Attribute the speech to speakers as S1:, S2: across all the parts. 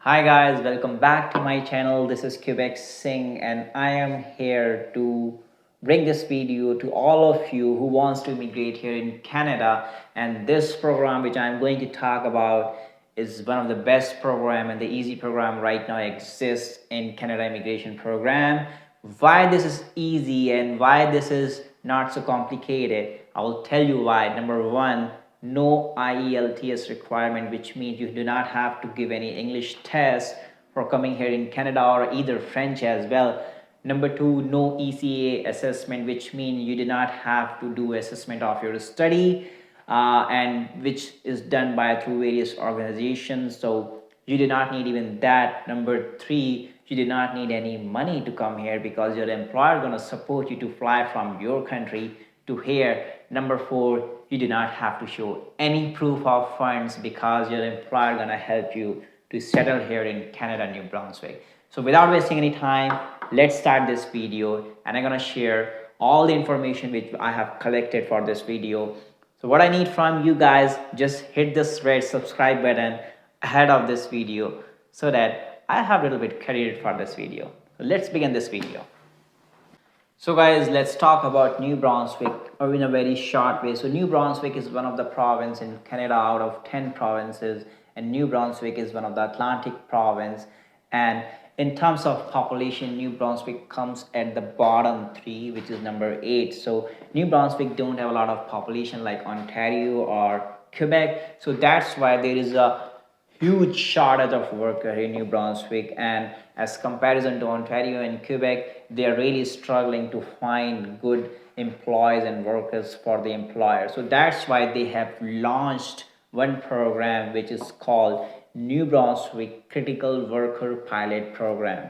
S1: Hi guys, welcome back to my channel. This is Quebec Singh and I am here to bring this video to all of you who wants to immigrate here in Canada. And this program which I'm going to talk about is one of the best program and the easy program right now exists in Canada immigration program. Why this is easy and why this is not so complicated, I will tell you why. Number one, no IELTS requirement, which means you do not have to give any English test for coming here in Canada, or either French as well. Number two, no ECA assessment, which means you do not have to do assessment of your study, and which is done by through various organizations. So you do not need even that. Number three, you do not need any money to come here because your employer is going to support you to fly from your country to here. Number four, you do not have to show any proof of funds because your employer is going to help you to settle here in Canada, New Brunswick. So without wasting any time, let's start this video and I'm going to share all the information which I have collected for this video. So what I need from you guys, just hit this red subscribe button ahead of this video so that I have a little bit credit for this video. So let's begin this video. So guys, let's talk about New Brunswick in a very short way. So New Brunswick is one of the provinces in Canada out of 10 provinces, and New Brunswick is one of the Atlantic province. And in terms of population, New Brunswick comes at the bottom 3, which is number 8. So New Brunswick don't have a lot of population like Ontario or Quebec. So that's why there is a huge shortage of worker in New Brunswick, and as comparison to Ontario and Quebec, they are really struggling to find good employees and workers for the employer. So that's why they have launched one program which is called New Brunswick Critical Worker Pilot Program.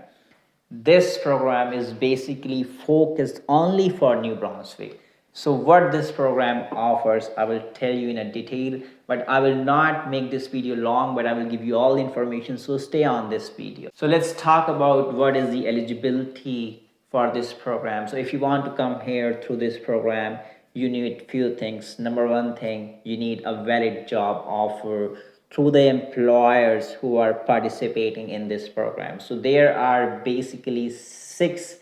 S1: This program is basically focused only for New Brunswick. So what this program offers, I will tell you in a detail, but I will not make this video long, but I will give you all the information, so stay on this video. So let's talk about what is the eligibility for this program. So if you want to come here through this program, you need few things. Number one thing, you need a valid job offer through the employers who are participating in this program. So there are basically 6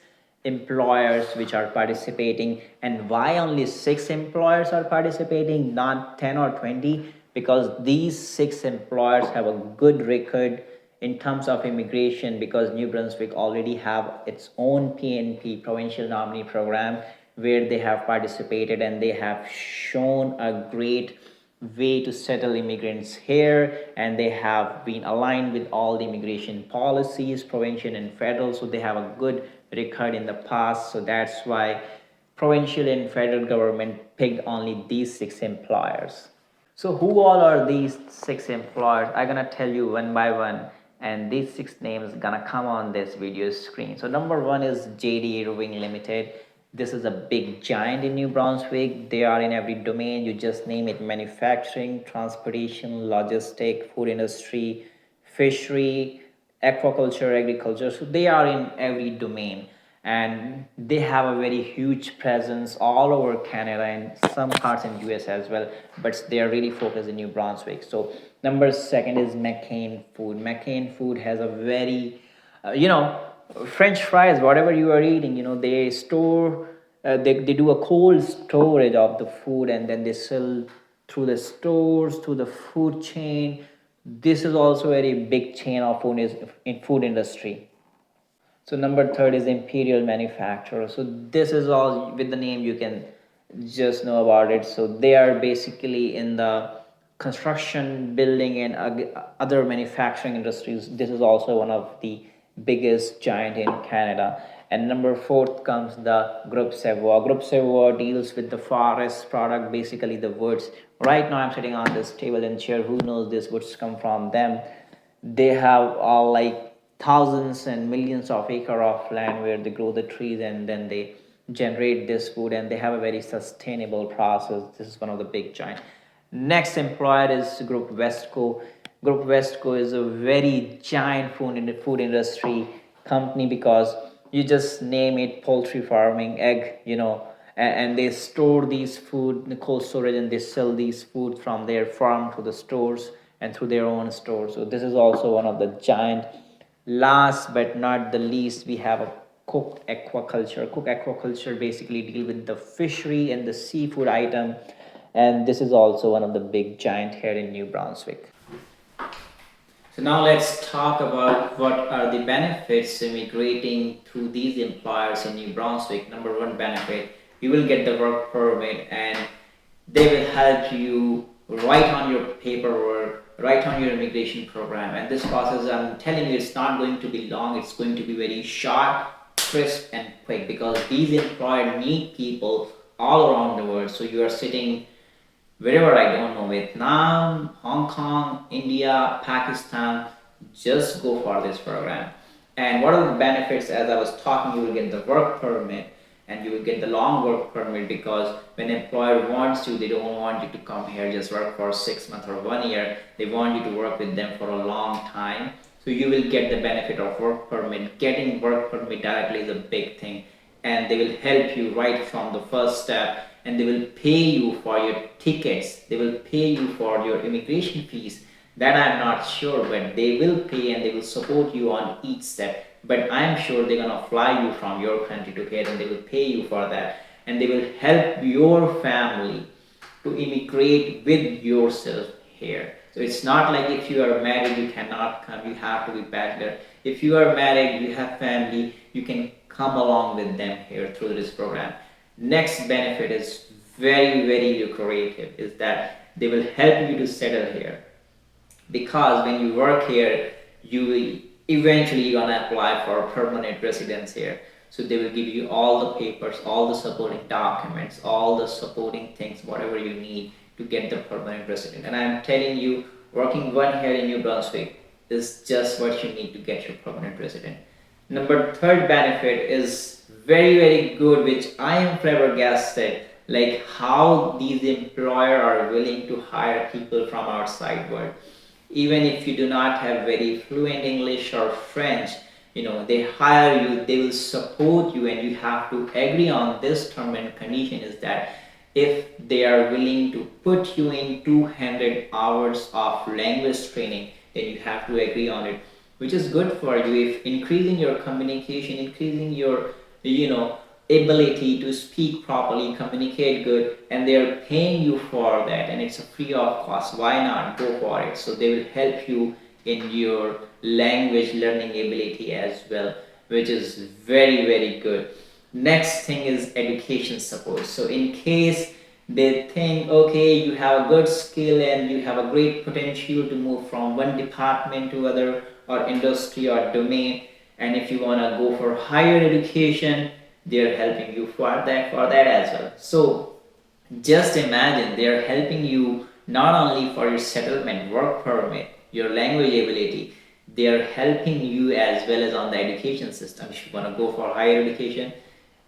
S1: employers which are participating. And why only 6 employers are participating, not 10 or 20? Because these 6 employers have a good record in terms of immigration, because New Brunswick already have its own PNP, provincial nominee program, where they have participated and they have shown a great way to settle immigrants here, and they have been aligned with all the immigration policies, provincial and federal. So they have a good record in the past. So that's why provincial and federal government picked only these 6 employers. So who all are these 6 employers? I'm gonna tell you one by one, and these 6 names gonna come on this video screen. So number one is JD Irving Limited. This is a big giant in New Brunswick. They are in every domain. You just name it: manufacturing, transportation, logistic, food industry, fishery, aquaculture, agriculture. So they are in every domain, and they have a very huge presence all over Canada and some parts in US as well, but they are really focused in New Brunswick. So number second is McCain Food. McCain Food has a very French fries, whatever you are eating, they store, they do a cold storage of the food, and then they sell through the stores, through the food chain. This is also a very big chain of food industry. So number third is Imperial Manufacturer. So this is all, with the name you can just know about it. So they are basically in the construction, building, and other manufacturing industries. This is also one of the biggest giant in Canada. And number 4th comes the Groupe Savoie. Groupe Savoie deals with the forest product, basically the woods. Right now I'm sitting on this table and chair. Who knows these woods come from them? They have all like thousands and millions of acre of land where they grow the trees, and then they generate this food, and they have a very sustainable process. This is one of the big giant. Next employer is Group Westco. Group Westco is a very giant food industry company, because you just name it: poultry farming, egg, and they store these food in the cold storage, and they sell these food from their farm to the stores and through their own store. So this is also one of the giant. Last but not the least, we have a cooked aquaculture. Cooked aquaculture basically deal with the fishery and the seafood item, and this is also one of the big giant here in New Brunswick. So now let's talk about what are the benefits immigrating through these employers in New Brunswick. Number one benefit, you will get the work permit, and they will help you write on your paperwork, write on your immigration program. And this process, I'm telling you, it's not going to be long. It's going to be very short, crisp, and quick, because these employers need people all around the world. So you are sitting wherever, I don't know, Vietnam, Hong Kong, India, Pakistan, just go for this program. And what are the benefits? As I was talking, you will get the work permit and you will get the long work permit, because when an employer wants you, they don't want you to come here just work for 6 months or 1 year. They want you to work with them for a long time. So you will get the benefit of work permit. Getting work permit directly is a big thing, and they will help you right from the first step. And they will pay you for your tickets, they will pay you for your immigration fees. That I'm not sure, but they will pay and they will support you on each step. But I'm sure they're gonna fly you from your country to here, and they will pay you for that. And they will help your family to immigrate with yourself here. So it's not like if you are married, you cannot come, you have to be bachelor. If you are married, you have family, you can come along with them here through this program. Next benefit is very lucrative, is that they will help you to settle here, because when you work here, you will eventually gonna apply for permanent residence here. So they will give you all the papers, all the supporting documents, all the supporting things, whatever you need to get the permanent resident. And I'm telling you, working one here in New Brunswick is just what you need to get your permanent resident. Third benefit is very good, which I am flabbergasted, like how these employers are willing to hire people from outside world. Even if you do not have very fluent English or French, they hire you, they will support you, and you have to agree on this term and condition, is that if they are willing to put you in 200 hours of language training, then you have to agree on it, which is good for you, if increasing your communication, increasing your ability to speak properly, communicate good, and they are paying you for that, and it's a free of cost. Why not go for it? So they will help you in your language learning ability as well, which is very good. Next thing is education support. So in case they think, okay, you have a good skill and you have a great potential to move from one department to other, or industry or domain, and if you want to go for higher education, they're helping you for that as well. So just imagine, they're helping you not only for your settlement, work permit, your language ability, they're helping you as well as on the education system. If you want to go for higher education,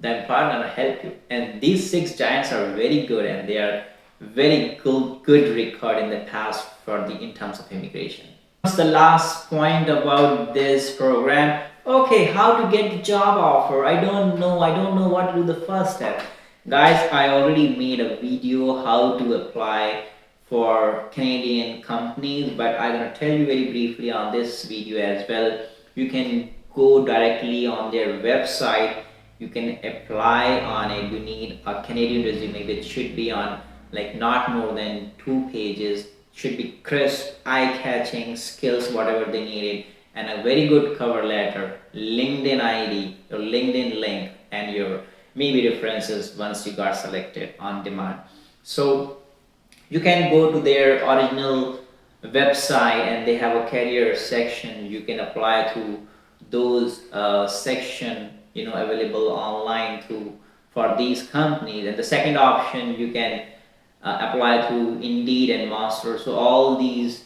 S1: the employer gonna help you. And these 6 giants are very good, and they are very good record in the past in terms of immigration. What's the last point about this program? Okay, how to get the job offer? I don't know what to do the first step. Guys, I already made a video how to apply for Canadian companies, but I'm gonna tell you very briefly on this video as well. You can go directly on their website, you can apply on it. You need a Canadian resume, which should be on like not more than 2 pages, should be crisp, eye-catching, skills, whatever they needed, and a very good cover letter, LinkedIn ID, your LinkedIn link, and your maybe references once you got selected on demand. So you can go to their original website, and they have a career section. You can apply to those section available online for these companies. And the second option, you can apply to Indeed and Monster. So all these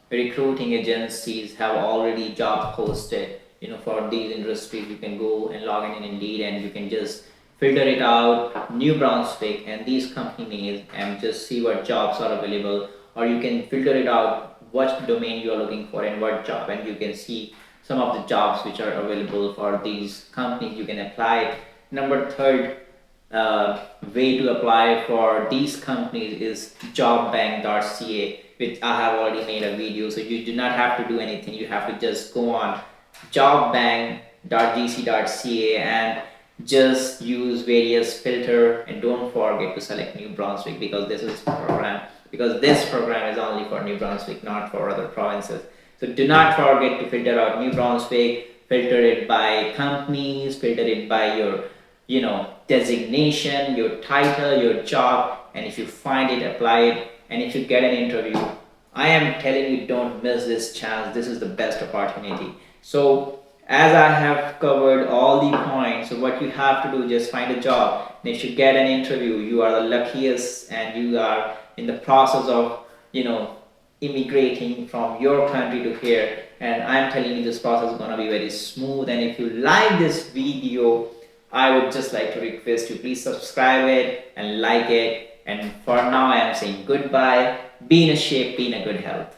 S1: recruiting agencies have already job posted for these industries. You can go and log in Indeed, and you can just filter it out, New Brunswick and these company names, and just see what jobs are available. Or you can filter it out what domain you are looking for and what job, and you can see some of the jobs which are available for these companies. You can apply. Third, way to apply for these companies is jobbank.ca, which I have already made a video. So you do not have to do anything. You have to just go on jobbank.gc.ca and just use various filter, and don't forget to select New Brunswick, because this program is only for New Brunswick, not for other provinces. So do not forget to filter out New Brunswick, filter it by companies, filter it by your designation, your title, your job, and if you find it, apply it. And if you get an interview, I am telling you, don't miss this chance. This is the best opportunity. So as I have covered all the points, so what you have to do, just find a job, and if you get an interview, you are the luckiest, and you are in the process of immigrating from your country to here. And I'm telling you, this process is going to be very smooth. And if you like this video, I would just like to request you, please subscribe it and like it. And for now, I am saying goodbye. Be in a shape, be in a good health.